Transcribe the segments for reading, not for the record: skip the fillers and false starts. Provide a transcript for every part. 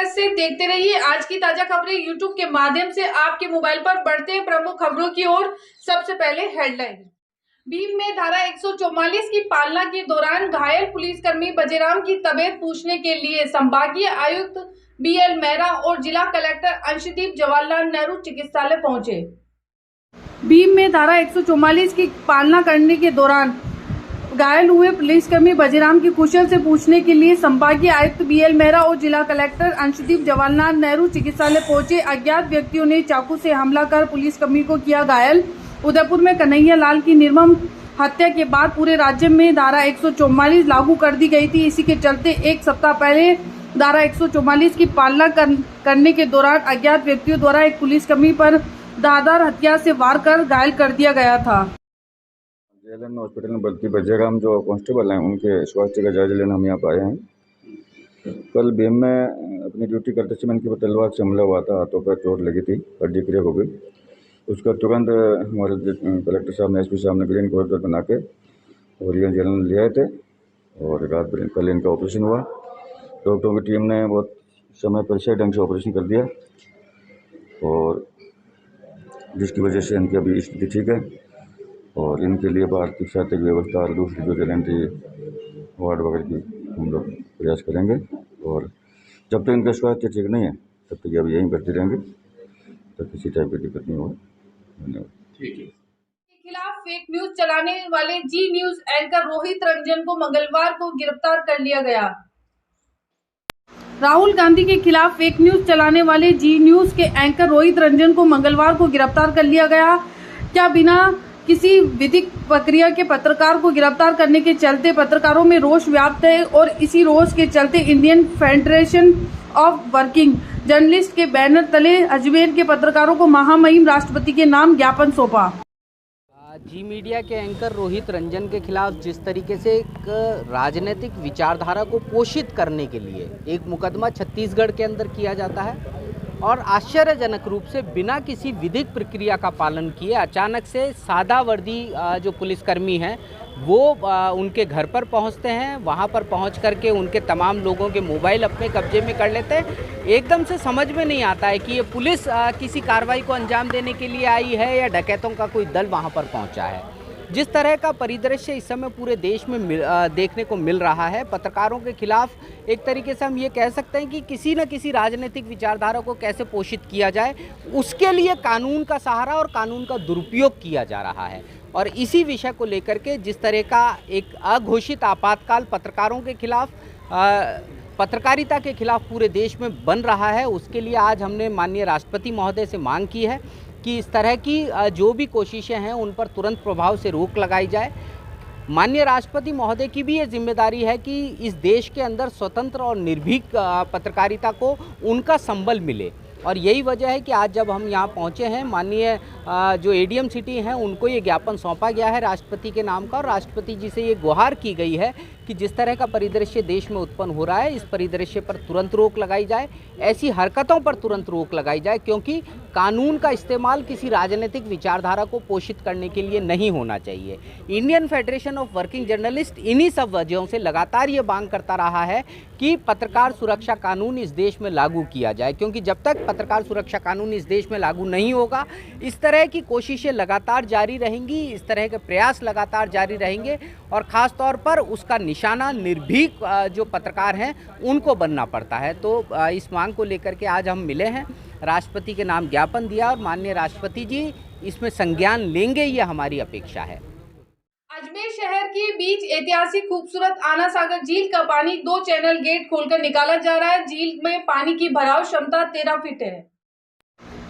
Express से देखते रहिए आज की ताजा खबरें यूट्यूब के माध्यम से आपके मोबाइल पर। बढ़ते हैं प्रमुख खबरों की ओर। सबसे पहले हेडलाइन। भीम में धारा 144 की पालना के दौरान घायल पुलिसकर्मी बजेराम की तबीयत पूछने के लिए संभागीय आयुक्त BL मेहरा और जिला कलेक्टर अंशदीप जवाहरलाल नेहरू चिकित्सालय पहुंचे। भीम में धारा 144 की पालना करने के दौरान घायल हुए पुलिसकर्मी बजेराम की कुशल से पूछने के लिए संभागीय आयुक्त BL मेहरा और जिला कलेक्टर अंशदीप जवाहरलाल नेहरू चिकित्सालय पहुंचे। अज्ञात व्यक्तियों ने चाकू से हमला कर पुलिसकर्मी को किया घायल। उदयपुर में कन्हैया लाल की निर्मम हत्या के बाद पूरे राज्य में धारा 144 लागू कर दी गई थी। इसी के चलते एक सप्ताह पहले धारा 144 की पालना करने के दौरान अज्ञात व्यक्तियों द्वारा एक पुलिसकर्मी पर धारदार हथियार से वार कर घायल कर दिया गया था। जेएलएन हॉस्पिटल में भर्ती बजेराम जो कांस्टेबल हैं उनके स्वास्थ्य का जायजा लेने हम यहाँ पर आए हैं। कल भीम में अपनी ड्यूटी करते समय इनके ऊपर तलवार से हमला हुआ था, हाथों पर चोट लगी थी, हड्डी क्रैक हो गई। उसका तुरंत हमारे कलेक्टर साहब ने, SP साहब ने ग्रीन कॉरिडोर बना के और ये जेएलएन ले आए थे और रात कल इनका ऑपरेशन हुआ। डॉक्टरों की टीम ने बहुत समय पर सही ढंग से ऑपरेशन कर दिया और जिसकी वजह से इनकी अभी स्थिति ठीक है और इनके लिए आर्थिक सहायता की व्यवस्था और दूसरी जो गारंटी वार्ड वगैरह की हम लोग प्रयास करेंगे और जब तक इनका स्वास्थ्य ठीक नहीं है तब तक अब यहीं करते रहेंगे, तो किसी टाइप की दिक्कत नहीं होगी। धन्यवाद। ठीक है। के खिलाफ फेक न्यूज चलाने वाले जी न्यूज एंकर रोहित रंजन को मंगलवार को गिरफ्तार कर लिया गया। राहुल गांधी के खिलाफ फेक न्यूज चलाने वाले जी न्यूज के एंकर रोहित रंजन को मंगलवार को गिरफ्तार कर लिया गया। क्या बिना किसी विधिक प्रक्रिया के पत्रकार को गिरफ्तार करने के चलते पत्रकारों में रोष व्याप्त है और इसी रोष के चलते Indian federation of working journalist के बैनर तले अजमेर के पत्रकारों को महामहिम राष्ट्रपति के नाम ज्ञापन सौंपा। जी मीडिया के एंकर रोहित रंजन के खिलाफ जिस तरीके से एक राजनीतिक विचारधारा को पोषित करने के लिए एक मुकदमा छत्तीसगढ़ के अंदर किया जाता है और आश्चर्यजनक रूप से बिना किसी विधिक प्रक्रिया का पालन किए अचानक से सादा वर्दी जो पुलिसकर्मी हैं वो उनके घर पर पहुंचते हैं। वहां पर पहुंच करके उनके तमाम लोगों के मोबाइल अपने कब्जे में कर लेते हैं। एकदम से समझ में नहीं आता है कि ये पुलिस किसी कार्रवाई को अंजाम देने के लिए आई है या डकैतों का कोई दल वहां पर पहुंचा है। जिस तरह का परिदृश्य इस समय पूरे देश में देखने को मिल रहा है, पत्रकारों के खिलाफ एक तरीके से हम ये कह सकते हैं कि किसी न किसी राजनीतिक विचारधारा को कैसे पोषित किया जाए, उसके लिए कानून का सहारा और कानून का दुरुपयोग किया जा रहा है। और इसी विषय को लेकर के जिस तरह का एक अघोषित आपातकाल पत्रकारों के खिलाफ, पत्रकारिता के खिलाफ पूरे देश में बन रहा है, उसके लिए आज हमने माननीय राष्ट्रपति महोदय से मांग की है कि इस तरह की जो भी कोशिशें हैं उन पर तुरंत प्रभाव से रोक लगाई जाए। माननीय राष्ट्रपति महोदय की भी ये जिम्मेदारी है कि इस देश के अंदर स्वतंत्र और निर्भीक पत्रकारिता को उनका संबल मिले और यही वजह है कि आज जब हम यहाँ पहुँचे हैं, माननीय जो ADM सिटी हैं उनको ये ज्ञापन सौंपा गया है राष्ट्रपति के नाम का और राष्ट्रपति जी से ये गुहार की गई है कि जिस तरह का परिदृश्य देश में उत्पन्न हो रहा है, इस परिदृश्य पर तुरंत रोक लगाई जाए, ऐसी हरकतों पर तुरंत रोक लगाई जाए, क्योंकि कानून का इस्तेमाल किसी राजनीतिक विचारधारा को पोषित करने के लिए नहीं होना चाहिए। Indian federation of working journalist इन्हीं सब वजहों से लगातार ये मांग करता रहा है कि पत्रकार सुरक्षा कानून इस देश में लागू किया जाए, क्योंकि जब तक पत्रकार सुरक्षा कानून इस देश में लागू नहीं होगा, इस तरह की कोशिशें लगातार जारी रहेंगी, इस तरह के प्रयास लगातार जारी रहेंगे और ख़ास तौर पर उसका निशाना निर्भीक जो पत्रकार हैं उनको बनना पड़ता है। तो इस मांग को लेकर के आज हम मिले हैं, राष्ट्रपति के नाम ज्ञापन दिया और माननीय राष्ट्रपति जी इसमें संज्ञान लेंगे, ये हमारी अपेक्षा है। अजमेर शहर के बीच ऐतिहासिक खूबसूरत आना सागर झील का पानी 2 चैनल गेट खोलकर निकाला जा रहा है। झील में पानी की भराव क्षमता 13 फीट है।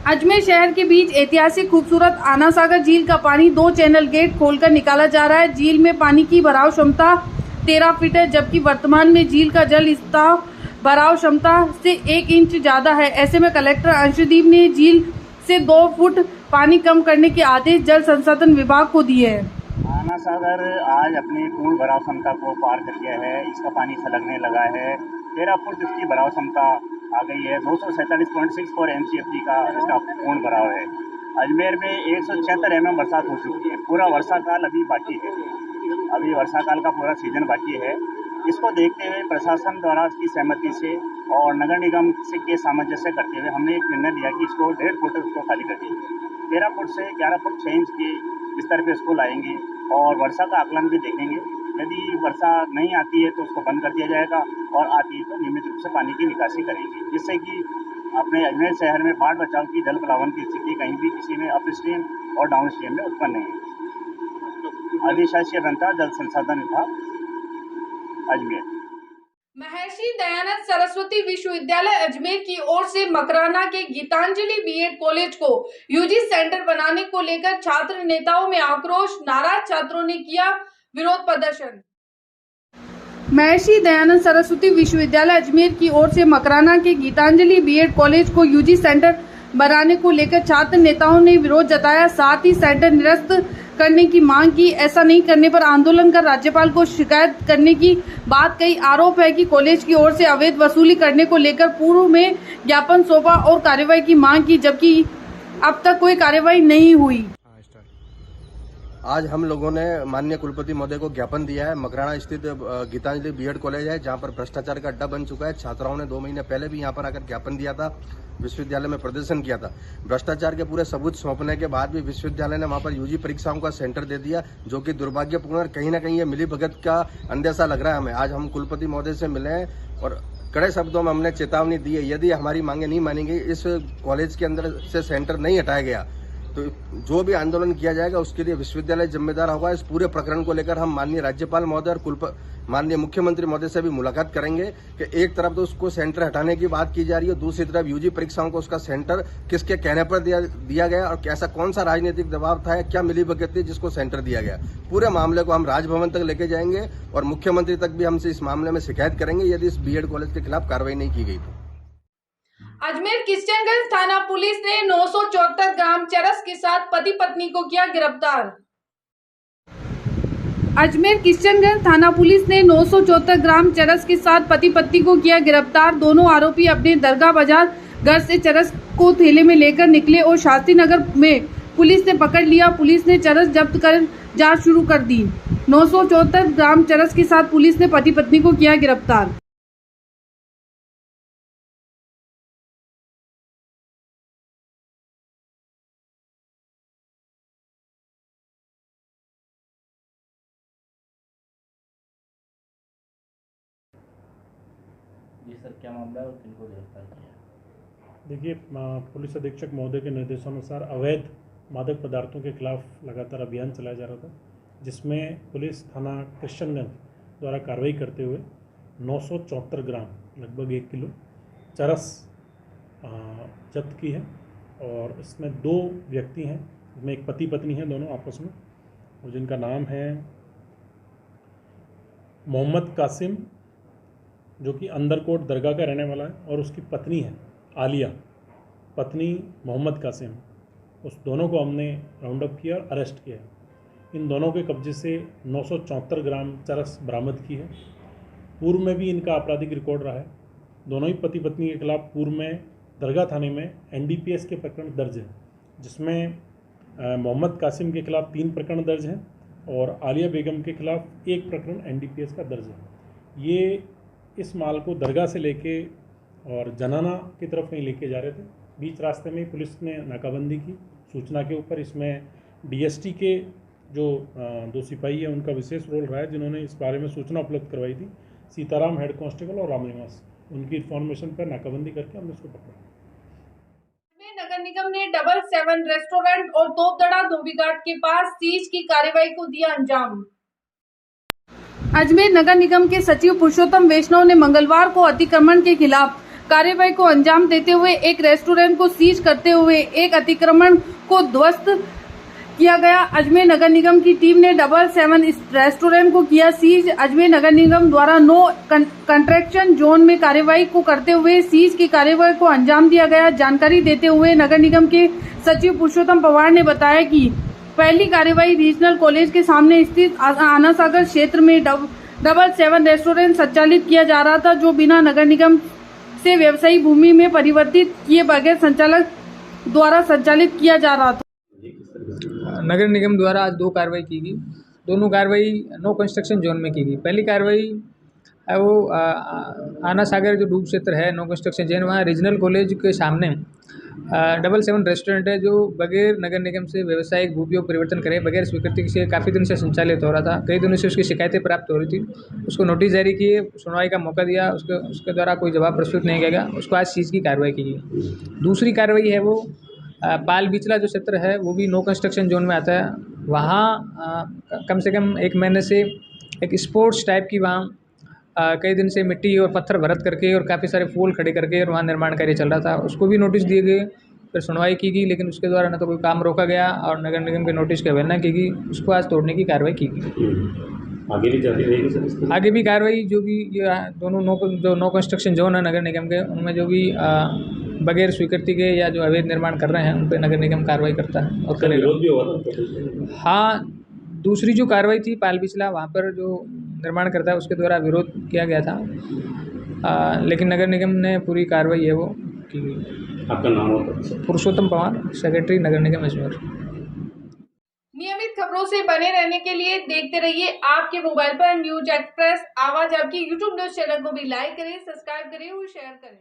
अजमेर शहर के बीच ऐतिहासिक खूबसूरत आना सागर झील का पानी 2 चैनल गेट खोलकर निकाला जा रहा है। झील में पानी की भराव क्षमता 13 फीट है, जबकि वर्तमान में झील का जल स्तर भराव क्षमता से 1 इंच ज्यादा है। ऐसे में कलेक्टर अंशदीप ने झील से 2 फुट पानी कम करने के आदेश जल संसाधन विभाग को दिए हैं। आना सागर आज अपनी पूर्ण भराव क्षमता को पार कर गया है। इसका पानी छलकने लगा है। 13 फुट इसकी भराव क्षमता आ गई है। 247.64 MCFT का इसका पूर्ण भराव है। अजमेर में 176 mm बरसात हो चुकी है। पूरा वर्षा काल अभी बाकी है। अभी वर्षा काल का पूरा सीजन बाकी है। इसको देखते हुए प्रशासन द्वारा की सहमति से और नगर निगम से के सामंजस्य करते हुए हमने एक निर्णय लिया कि इसको 1.5 फुट उसको खाली कर देंगे। 13 फुट से 11 फुट 6 इंच के स्तर पे इसको लाएंगे और वर्षा का आकलन भी देखेंगे। यदि वर्षा नहीं आती है तो उसको बंद कर दिया जाएगा और आती है तो नियमित रूप से पानी की निकासी करेंगे, जिससे कि अपने अजमेर शहर में बाढ़ बचाव की जल प्लावन की स्थिति कहीं भी किसी में अपस्ट्रीम और डाउन स्ट्रीम में उत्पन्न नहीं है। अधिशासी अभियंता जल संसाधन विभाग अजमेर। महर्षि दयानंद सरस्वती विश्वविद्यालय अजमेर की ओर से मकराना के गीतांजलि बीएड कॉलेज को यूजी सेंटर बनाने को लेकर छात्र नेताओं में आक्रोश, नाराज छात्रों ने किया विरोध प्रदर्शन। महर्षि दयानंद सरस्वती विश्वविद्यालय अजमेर की ओर से मकराना के गीतांजलि बीएड कॉलेज को यूजी सेंटर बनाने को लेकर छात्र नेताओं ने विरोध जताया, साथ ही सेंटर निरस्त करने की मांग की। ऐसा नहीं करने पर आंदोलन कर राज्यपाल को शिकायत करने की बात कही। आरोप है कि कॉलेज की ओर से अवैध वसूली करने को लेकर पूर्व में ज्ञापन सौंपा और कार्रवाई की मांग की, जबकि अब तक कोई कार्रवाई नहीं हुई। आज हम लोगों ने माननीय कुलपति महोदय को ज्ञापन दिया है। मकराना स्थित गीतांजलि बीएड कॉलेज है जहां पर भ्रष्टाचार का अड्डा बन चुका है। छात्राओं ने 2 महीने पहले भी यहां पर आकर ज्ञापन दिया था, विश्वविद्यालय में प्रदर्शन किया था। भ्रष्टाचार के पूरे सबूत सौंपने के बाद भी विश्वविद्यालय ने वहां पर यूजी परीक्षाओं का सेंटर दे दिया, जो कि दुर्भाग्यपूर्ण और कहीं ना कहीं ये मिलीभगत का अंदेशा लग रहा है हमें। आज हम कुलपति महोदय से मिले हैं और कड़े शब्दों में हमने चेतावनी दी है, यदि हमारी मांगे नहीं मानी गई, इस कॉलेज के अंदर से सेंटर नहीं हटाया गया तो जो भी आंदोलन किया जाएगा उसके लिए विश्वविद्यालय जिम्मेदार होगा। इस पूरे प्रकरण को लेकर हम माननीय राज्यपाल महोदय और माननीय मुख्यमंत्री महोदय से भी मुलाकात करेंगे कि एक तरफ तो उसको सेंटर हटाने की बात की जा रही है, दूसरी तरफ यूजी परीक्षाओं को उसका सेंटर किसके कहने पर दिया गया और कैसा कौन सा राजनीतिक दबाव था, क्या मिलीभगत थी जिसको सेंटर दिया गया। पूरे मामले को हम राजभवन तक लेके जाएंगे और मुख्यमंत्री तक भी हमसे इस मामले में शिकायत करेंगे यदि इस बीएड कॉलेज के खिलाफ कार्रवाई नहीं की गई तो। अजमेर किशनगंज थाना पुलिस ने 974 ग्राम चरस के साथ पति पत्नी को किया गिरफ्तार। अजमेर किशनगंज थाना पुलिस ने 974 ग्राम चरस के साथ पति पत्नी को किया गिरफ्तार। दोनों आरोपी अपने दरगाह बाजार घर से चरस को थैले में लेकर निकले और शास्त्री नगर में पुलिस ने पकड़ लिया। पुलिस ने चरस जब्त कर जांच शुरू कर दी। 974 ग्राम चरस के साथ पुलिस ने पति पत्नी को किया गिरफ्तार। जी सर, क्या मामला है और किनको गिरफ्तार किया? देखिए, पुलिस अधीक्षक महोदय के निर्देशानुसार अवैध मादक पदार्थों के खिलाफ लगातार अभियान चलाया जा रहा था, जिसमें पुलिस थाना किशनगंज द्वारा कार्रवाई करते हुए 974 ग्राम लगभग 1 किलो चरस जब्त की है। और इसमें 2 व्यक्ति हैं, इसमें एक पति पत्नी हैं दोनों आपस में, और जिनका नाम है मोहम्मद कासिम, जो कि अंदरकोट दरगाह का रहने वाला है, और उसकी पत्नी है आलिया, पत्नी मोहम्मद कासिम। उस दोनों को हमने राउंड अप किया और अरेस्ट किया है। इन दोनों के कब्जे से 974 ग्राम चरस बरामद की है। पूर्व में भी इनका आपराधिक रिकॉर्ड रहा है। दोनों ही पति पत्नी के खिलाफ पूर्व में दरगाह थाने में एनडीपीएस के प्रकरण दर्ज हैं, जिसमें मोहम्मद कासिम के खिलाफ 3 प्रकरण दर्ज हैं और आलिया बेगम के खिलाफ 1 प्रकरण एनडीपीएस का दर्ज है। ये इस माल को दरगाह से लेके और जनाना की तरफ कहीं लेके जा रहे थे। बीच रास्ते में पुलिस ने नाकाबंदी की सूचना के ऊपर। इसमें डीएसटी के जो 2 सिपाही हैं उनका विशेष रोल रहा है, जिन्होंने इस बारे में सूचना उपलब्ध करवाई थी। सीताराम हेड कांस्टेबल और रामनिवास, उनकी इन्फॉर्मेशन पर नाकाबंदी करके हमने उसको पकड़ा। नगर निगम ने 777 रेस्टोरेंट और तोपदड़ा धोबीघाट के पास सीज की कार्रवाई को दिया अंजाम। अजमेर नगर निगम के सचिव पुरुषोत्तम वैष्णव ने मंगलवार को अतिक्रमण के खिलाफ कार्रवाई को अंजाम देते हुए एक रेस्टोरेंट को सीज करते हुए एक अतिक्रमण को ध्वस्त किया गया। अजमेर नगर निगम की टीम ने 777 रेस्टोरेंट को किया सीज। अजमेर नगर निगम द्वारा नो कंस्ट्रक्शन जोन में कार्रवाई को करते हुए सीज की कार्रवाई को अंजाम दिया गया। जानकारी देते हुए नगर निगम के सचिव पुरुषोत्तम पवार ने बताया कि पहली कार्रवाई रीजनल कॉलेज के सामने स्थित आना सागर क्षेत्र में 777 रेस्टोरेंट संचालित किया जा रहा था, जो बिना नगर निगम से व्यवसायिक भूमि में परिवर्तित किए बगैर संचालक द्वारा संचालित किया जा रहा था। नगर निगम द्वारा आज 2 कार्रवाई की गई। दोनों कार्रवाई नो कंस्ट्रक्शन जोन में की गई। पहली कार्रवाई वो आना सागर जो डूब क्षेत्र है, नो कंस्ट्रक्शन जोन, वहाँ रीजनल कॉलेज के सामने 77 रेस्टोरेंट है जो बगैर नगर निगम से व्यावसायिक भूपयोग परिवर्तन करे, बगैर स्वीकृति से काफ़ी दिन से संचालित हो रहा था। कई दिनों से उसकी शिकायतें प्राप्त हो रही थी। उसको नोटिस जारी किए, सुनवाई का मौका दिया, उसके द्वारा कोई जवाब प्रस्तुत नहीं किया गया। उसको आज सीज की कार्रवाई की गई। दूसरी कार्रवाई है वो पाल बिचला जो क्षेत्र है वो भी नो कंस्ट्रक्शन जोन में आता है। वहाँ कम से कम 1 महीने से एक स्पोर्ट्स टाइप की वहाँ कई दिन से मिट्टी और पत्थर भरत करके और काफ़ी सारे पोल खड़े करके और वहाँ निर्माण कार्य चल रहा था। उसको भी नोटिस दिए गए, फिर सुनवाई की गई, लेकिन उसके द्वारा न तो कोई काम रोका गया और नगर निगम के नोटिस की अवहेलना की गई। उसको आज तोड़ने की कार्रवाई की गई। आगे भी जारी रहेगी सर? आगे भी कार्रवाई जो भी ये दोनों नो कंस्ट्रक्शन जोन है नगर निगम के, उनमें जो भी बगैर स्वीकृति के या जो अवैध निर्माण कर रहे हैं उन पर नगर निगम कार्रवाई करता है और करेगा। विरोध भी हुआ था? हाँ, दूसरी जो कार्रवाई थी पाल बिचला, वहाँ पर जो निर्माण करता है उसके द्वारा विरोध किया गया था, लेकिन नगर निगम ने पूरी कार्रवाई है वो की। आपका नाम होता है? पुरुषोत्तम पवार, सेक्रेटरी नगर निगम अजमेर। नियमित खबरों से बने रहने के लिए देखते रहिए आपके मोबाइल पर न्यूज एक्सप्रेस आवाज। आपकी यूट्यूब न्यूज चैनल को भी लाइक करें, सब्सक्राइब करें और शेयर करें।